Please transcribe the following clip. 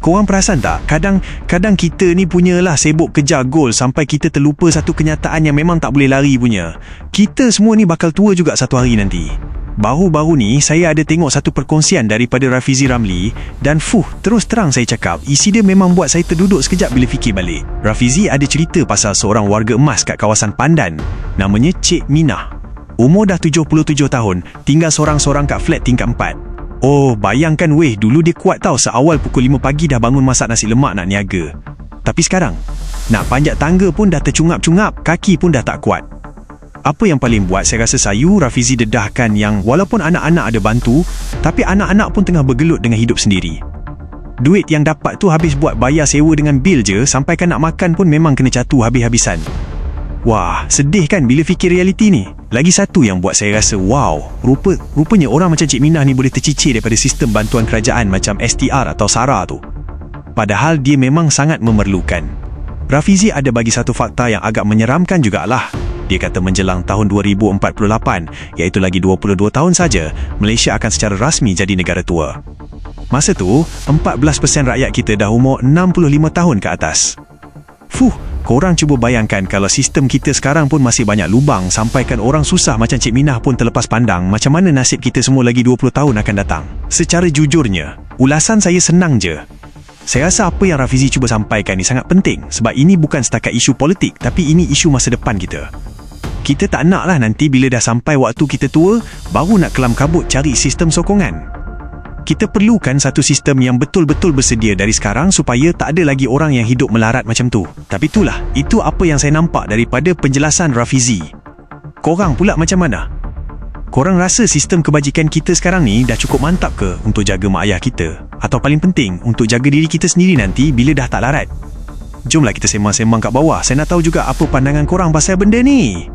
Korang perasan tak? Kadang kita ni punyalah sibuk kejar gol sampai kita terlupa satu kenyataan yang memang tak boleh lari punya. Kita semua ni bakal tua juga satu hari nanti. Baru-baru ni saya ada tengok satu perkongsian daripada Rafizi Ramli dan terus terang saya cakap, isi dia memang buat saya terduduk sekejap bila fikir balik. Rafizi ada cerita pasal seorang warga emas kat kawasan Pandan. Namanya Cik Minah. Umur dah 77 tahun, tinggal sorang-sorang kat flat tingkat 4. Oh, bayangkan weh, dulu dia kuat tau, seawal pukul 5 pagi dah bangun masak nasi lemak nak niaga. Tapi sekarang, nak panjat tangga pun dah tercungap-cungap, kaki pun dah tak kuat. Apa yang paling buat saya rasa sayu, Rafizi dedahkan yang walaupun anak-anak ada bantu, tapi anak-anak pun tengah bergelut dengan hidup sendiri. Duit yang dapat tu habis buat bayar sewa dengan bil je, sampaikan nak makan pun memang kena catu habis-habisan. Wah, sedih kan bila fikir realiti ni. Lagi satu yang buat saya rasa wow, rupanya orang macam Cik Minah ni boleh tercicir daripada sistem bantuan kerajaan macam STR atau SARA tu. Padahal dia memang sangat memerlukan. Rafizi ada bagi satu fakta yang agak menyeramkan jugalah. Dia kata menjelang tahun 2048, iaitu lagi 22 tahun saja, Malaysia akan secara rasmi jadi negara tua. Masa tu, 14% rakyat kita dah umur 65 tahun ke atas. Korang cuba bayangkan kalau sistem kita sekarang pun masih banyak lubang, sampaikan orang susah macam Cik Minah pun terlepas pandang, macam mana nasib kita semua lagi 20 tahun akan datang? Secara jujurnya, ulasan saya senang je. Saya rasa apa yang Rafizi cuba sampaikan ni sangat penting, sebab ini bukan setakat isu politik, tapi ini isu masa depan kita. Kita tak naklah nanti bila dah sampai waktu kita tua, baru nak kelam kabut cari sistem sokongan. Kita perlukan satu sistem yang betul-betul bersedia dari sekarang supaya tak ada lagi orang yang hidup melarat macam tu. Tapi itu apa yang saya nampak daripada penjelasan Rafizi. Korang pula macam mana? Korang rasa sistem kebajikan kita sekarang ni dah cukup mantap ke untuk jaga mak ayah kita? Atau paling penting, untuk jaga diri kita sendiri nanti bila dah tak larat? Jomlah kita sembang-sembang kat bawah. Saya nak tahu juga apa pandangan korang pasal benda ni.